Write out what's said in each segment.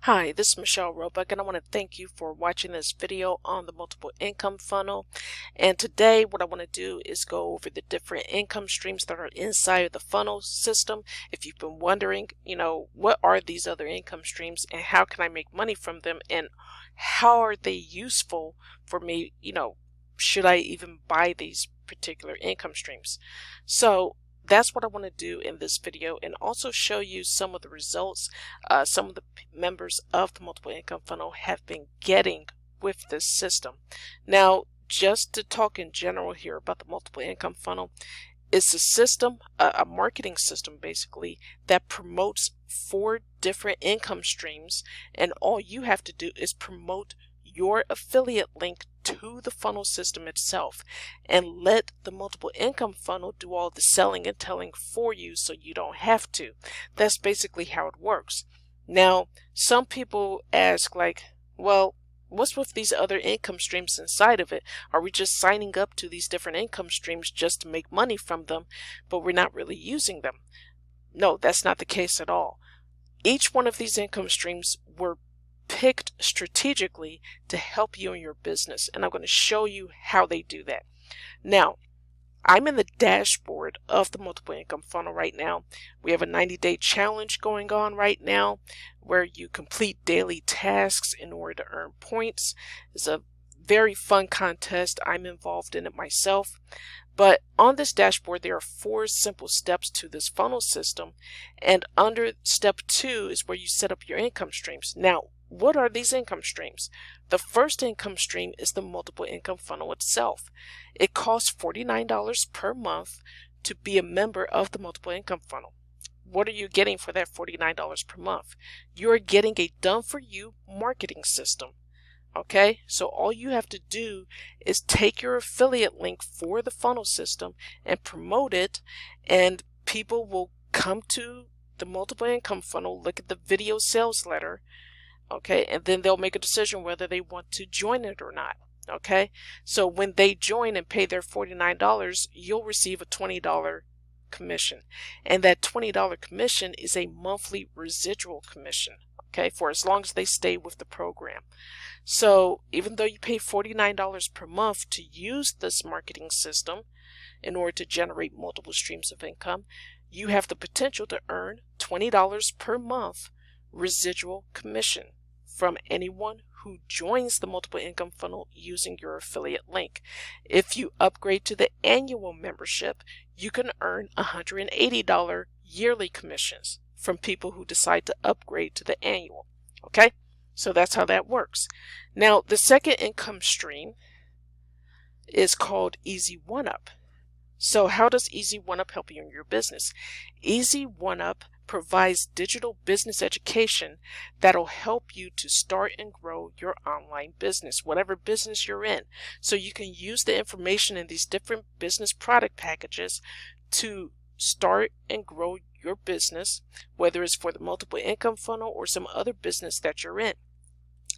Hi, this is Roebuck, and I want to thank you for watching this video on the multiple income funnel. And today what I want to do is go over the different income streams that are inside of the funnel system. If you've been wondering, what are these other income streams and how can I make money from them and how are they useful for me, should I even buy these particular income streams? So that's what I want to do in this video, and also show you some of the results some of the members of the multiple income funnel have been getting with this system. Now, just to talk in general here about the multiple income funnel, it's a system, a marketing system basically, that promotes 4 different income streams, and all you have to do is promote your affiliate link to the funnel system itself and let the multiple income funnel do all the selling and telling for you so you don't have to. That's basically how it works. Now, some people ask well, what's with these other income streams inside of it? Are we just signing up to these different income streams just to make money from them, but we're not really using them? No, that's not the case at all. Each one of these income streams were picked strategically to help you in your business, and I'm going to show you how they do that. Now, I'm in the dashboard of the multiple income funnel right now. We have a 90-day challenge going on right now where you complete daily tasks in order to earn points. It's a very fun contest. I'm involved in it myself. But on this dashboard, there are 4 simple steps to this funnel system. And under step 2 is where you set up your income streams. Now, what are these income streams? The first income stream is the multiple income funnel itself. It costs $49 per month to be a member of the multiple income funnel. What are you getting for that $49 per month? You're getting a done-for-you marketing system. Okay, so all you have to do is take your affiliate link for the funnel system and promote it, and people will come to the multiple income funnel, look at the video sales letter, okay, and then they'll make a decision whether they want to join it or not. Okay, so when they join and pay their $49, you'll receive a $20 commission, and that $20 commission is a monthly residual commission, okay, for as long as they stay with the program. So even though you pay $49 per month to use this marketing system in order to generate multiple streams of income, you have the potential to earn $20 per month residual commission from anyone who joins the multiple income funnel using your affiliate link. If you upgrade to the annual membership, you can earn $180 yearly commissions from people who decide to upgrade to the annual. Okay, so that's how that works. Now, the second income stream is called Easy One-Up. So how does Easy One-Up help you in your business? Easy One-Up provides digital business education that'll help you to start and grow your online business, whatever business you're in. So you can use the information in these different business product packages to start and grow your business, whether it's for the multiple income funnel or some other business that you're in.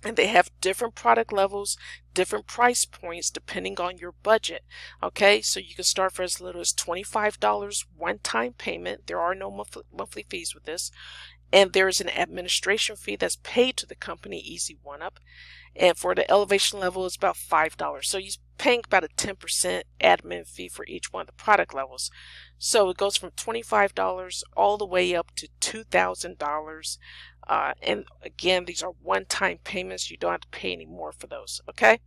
And they have different product levels, different price points depending on your budget. Okay, so you can start for as little as $25 one-time payment. There are no monthly fees with this. And there is an administration fee that's paid to the company Easy One-Up. And for the elevation level, it's about $5. So you're paying about a 10% admin fee for each one of the product levels. So it goes from $25 all the way up to $2,000. And again, these are one-time payments. You don't have to pay any more for those. Okay.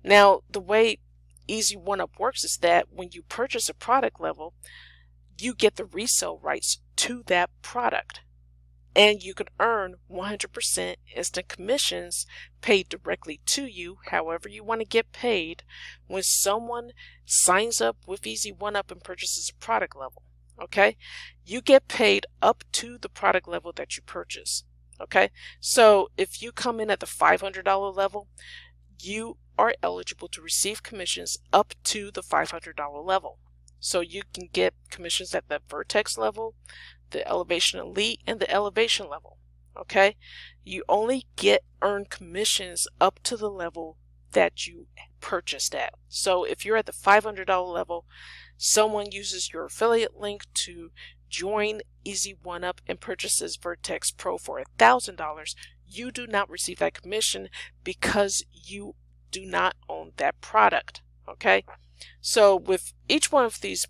Now, the way Easy One-Up works is that when you purchase a product level, you get the resale rights to that product. And you can earn 100% instant commissions paid directly to you, however you want to get paid, when someone signs up with Easy One-Up and purchases a product level. Okay, you get paid up to the product level that you purchase. Okay, so if you come in at the $500 level, you are eligible to receive commissions up to the $500 level. So you can get commissions at the Vertex level, the Elevation Elite, and the Elevation level. Okay, you only earn commissions up to the level that you purchased at. So if you're at the $500 level, someone uses your affiliate link to join Easy One Up and purchases Vertex Pro for $1,000, you do not receive that commission because you do not own that product. Okay, so with each one of these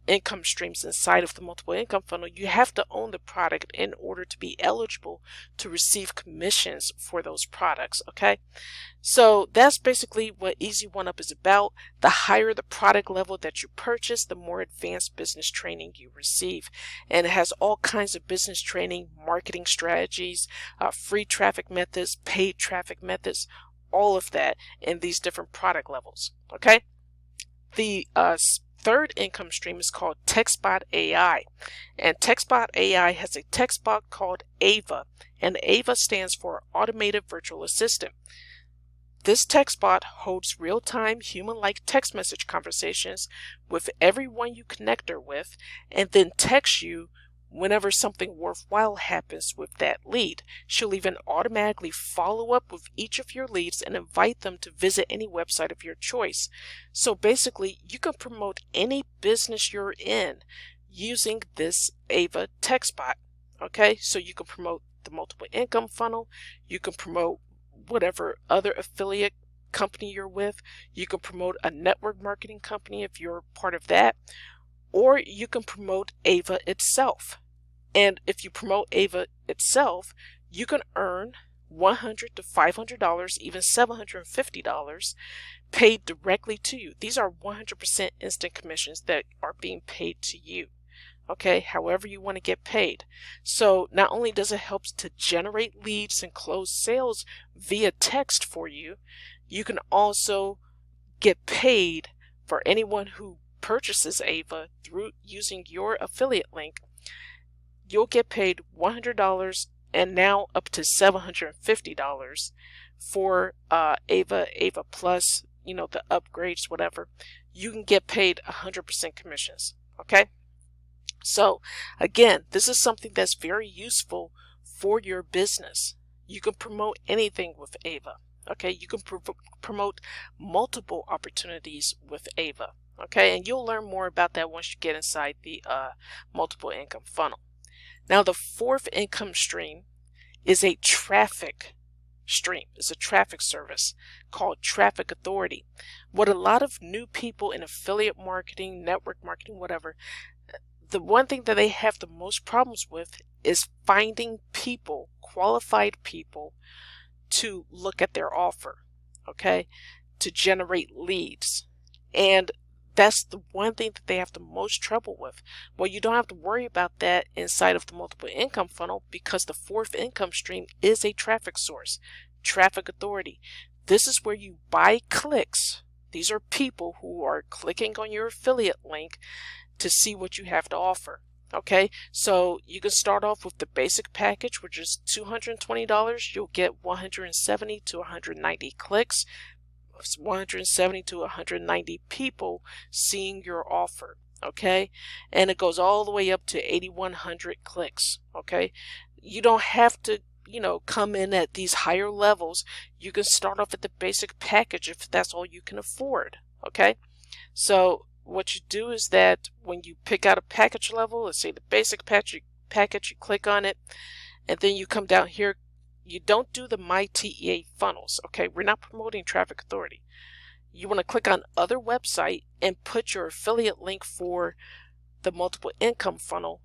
income streams inside of the multiple income funnel, you have to own the product in order to be eligible to receive commissions for those products. Okay, so that's basically what Easy One Up is about. The higher the product level that you purchase, the more advanced business training you receive. And it has all kinds of business training, marketing strategies, free traffic methods, paid traffic methods, all of that in these different product levels. Okay, the third income stream is called TextBot AI, and TextBot AI has a text bot called Ava, and Ava stands for Automated Virtual Assistant. This text bot holds real-time human-like text message conversations with everyone you connect her with, and then texts you whenever something worthwhile happens with that lead. She'll even automatically follow up with each of your leads and invite them to visit any website of your choice. So basically, you can promote any business you're in using this Ava text bot. Okay, so you can promote the multiple income funnel, you can promote whatever other affiliate company you're with, you can promote a network marketing company if you're part of that, or you can promote Ava itself. And if you promote Ava itself, you can earn $100 to $500, even $750 paid directly to you. These are 100% instant commissions that are being paid to you. Okay, however you want to get paid. So not only does it help to generate leads and close sales via text for you, you can also get paid for anyone who purchases Ava through using your affiliate link. You'll get paid $100 and now up to $750 for Ava Plus, you know, the upgrades, whatever. You can get paid 100% commissions. Okay, so again, this is something that's very useful for your business. You can promote anything with Ava. Okay, you can promote multiple opportunities with Ava. Okay, and you'll learn more about that once you get inside the multiple income funnel. Now, the fourth income stream is a traffic stream. It's a traffic service called Traffic Authority. What a lot of new people in affiliate marketing, network marketing, whatever, the one thing that they have the most problems with is finding people, qualified people, to look at their offer, okay, to generate leads. And that's the one thing that they have the most trouble with. Well, you don't have to worry about that inside of the multiple income funnel because the fourth income stream is a traffic source, Traffic Authority. This is where you buy clicks. These are people who are clicking on your affiliate link to see what you have to offer. Okay, so you can start off with the basic package, which is $220. You'll get 170 to 190 clicks. 170 to 190 people seeing your offer. Okay, and it goes all the way up to 8,100 clicks. Okay, you don't have to, you know, come in at these higher levels. You can start off at the basic package if that's all you can afford. Okay, so what you do is that when you pick out a package level, let's say the basic package, you click on it, and then you come down here. You don't do the My TEA funnels, okay? We're not promoting Traffic Authority. You want to click on Other Website and put your affiliate link for the multiple income funnel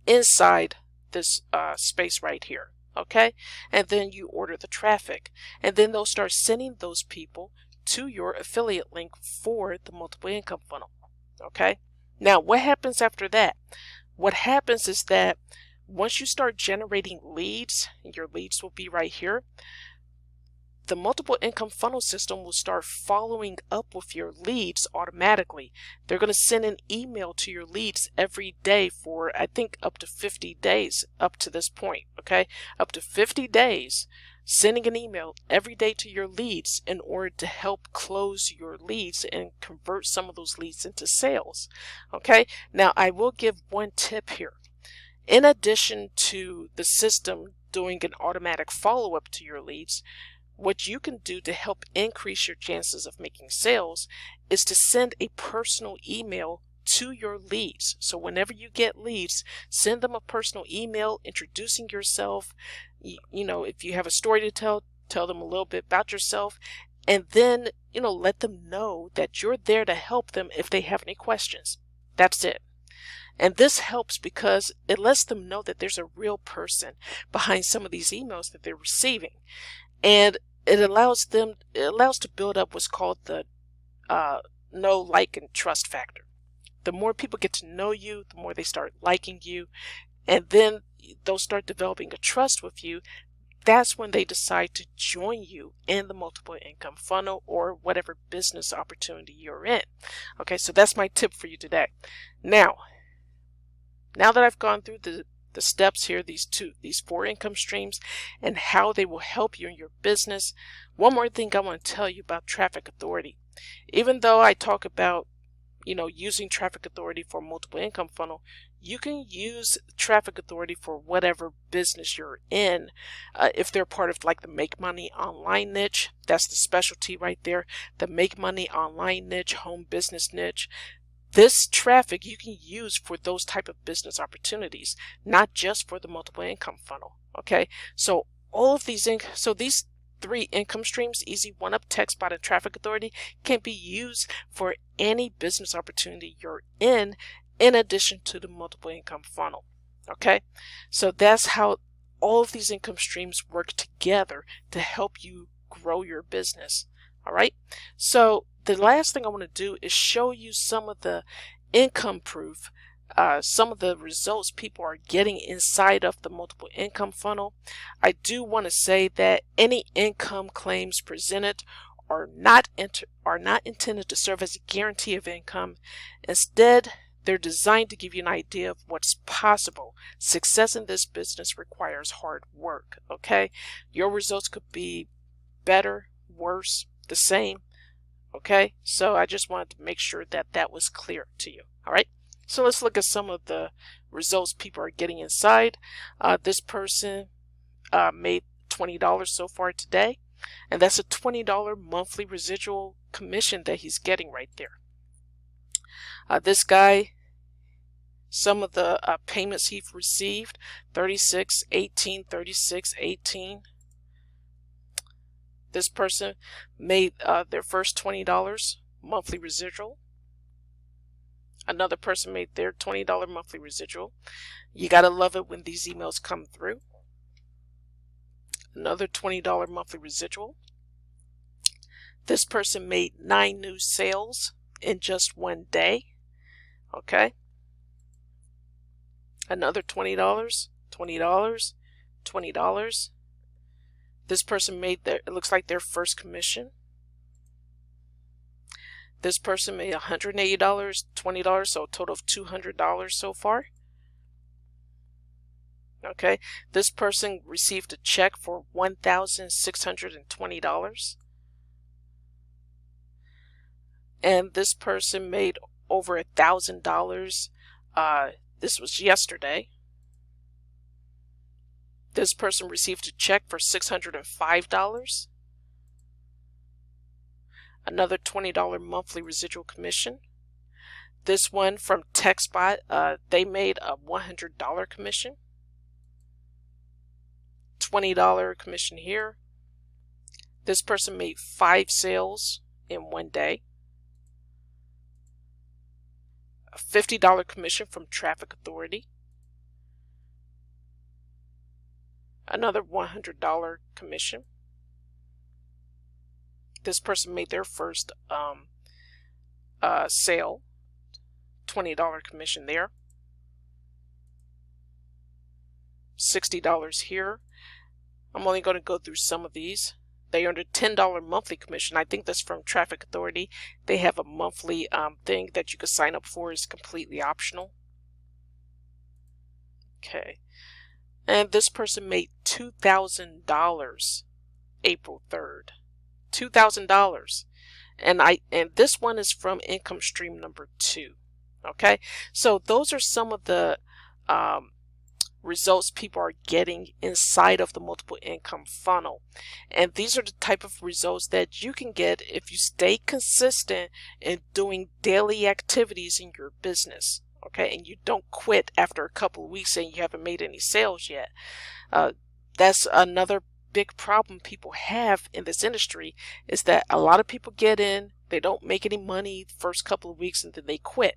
inside this space right here, okay? And then you order the traffic. And then they'll start sending those people to your affiliate link for the multiple income funnel, okay? Now, what happens after that? What happens is that once you start generating leads, and your leads will be right here, the multiple income funnel system will start following up with your leads automatically. They're going to send an email to your leads every day for, I think, up to 50 days up to this point, okay? Up to 50 days, sending an email every day to your leads in order to help close your leads and convert some of those leads into sales, okay? Now, I will give one tip here. In addition to the system doing an automatic follow-up to your leads, what you can do to help increase your chances of making sales is to send a personal email to your leads. So whenever you get leads, send them a personal email introducing yourself. You know, if you have a story to tell, tell them a little bit about yourself, and then, you know, let them know that you're there to help them if they have any questions. That's it. And this helps because it lets them know that there's a real person behind some of these emails that they're receiving. And it allows to build up what's called the know, like, and trust factor. The more people get to know you, the more they start liking you, and then they'll start developing a trust with you. That's when they decide to join you in the multiple income funnel or whatever business opportunity you're in. Okay, so that's my tip for you today. Now that I've gone through the steps here, these 4 income streams, and how they will help you in your business, one more thing I want to tell you about traffic authority. Even though I talk about, you know, using traffic authority for a multiple income funnel, you can use traffic authority for whatever business you're in. If they're part of like the Make Money Online niche, that's the specialty right there. The Make Money Online niche, home business niche. This traffic you can use for those type of business opportunities, not just for the multiple income funnel. Okay, so all of these these 3 income streams, Easy One Up, TechSpot, and Traffic Authority, can be used for any business opportunity you're in addition to the multiple income funnel. Okay, so that's how all of these income streams work together to help you grow your business. All right, so the last thing I want to do is show you some of the income proof, some of the results people are getting inside of the multiple income funnel. I do want to say that any income claims presented are not intended to serve as a guarantee of income. Instead, they're designed to give you an idea of what's possible. Success in this business requires hard work. Okay, your results could be better, worse, the same. Okay, so I just wanted to make sure that that was clear to you. All right, so let's look at some of the results people are getting inside. This person made $20 so far today, and that's a $20 monthly residual commission that he's getting right there. This guy, some of the payments he's received, 36, 18, 36, 18. This person made their first $20 monthly residual. Another person made their $20 monthly residual. You gotta love it when these emails come through. Another $20 monthly residual. This person made 9 new sales in just one day. Okay. Another $20, $20, $20. This person made it looks like their first commission. This person made $180, $20, so a total of $200 so far. Okay, this person received a check for $1,620. And this person made over $1,000. This was yesterday. This person received a check for $605. Another $20 monthly residual commission. This one from TechSpot, they made a $100 commission. $20 commission here. This person made 5 sales in one day. A $50 commission from Traffic Authority. Another $100 commission. This person made their first sale, $20 commission there. $60 here. I'm only going to go through some of these. They earned a $10 monthly commission. I think that's from Traffic Authority. They have a monthly thing that you can sign up for. It's completely optional. Okay. And this person made $2,000 April 3rd. $2,000. And this one is from income stream number 2. Okay, so those are some of the results people are getting inside of the multiple income funnel. And these are the type of results that you can get if you stay consistent in doing daily activities in your business. Okay, and you don't quit after a couple of weeks and you haven't made any sales yet. That's another big problem people have in this industry, is that a lot of people get in, they don't make any money the first couple of weeks, and then they quit.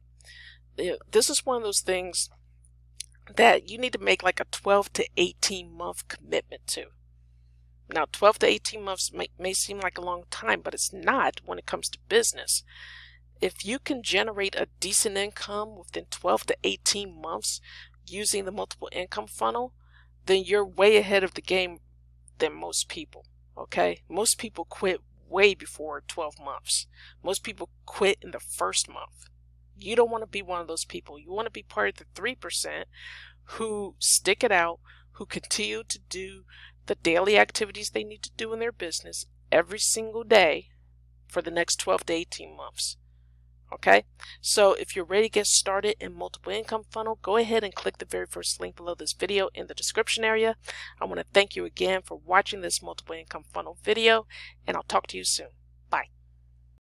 This is one of those things that you need to make like a 12 to 18 month commitment to. Now, 12 to 18 months may seem like a long time, but it's not when it comes to business. If you can generate a decent income within 12 to 18 months using the multiple income funnel, then you're way ahead of the game than most people. Okay? Most people quit way before 12 months. Most people quit in the first month. You don't want to be one of those people. You want to be part of the 3% who stick it out, who continue to do the daily activities they need to do in their business every single day for the next 12 to 18 months. Okay, so if you're ready to get started in multiple income funnel, go ahead and click the very first link below this video in the description area. I want to thank you again for watching this multiple income funnel video, and I'll talk to you soon. Bye.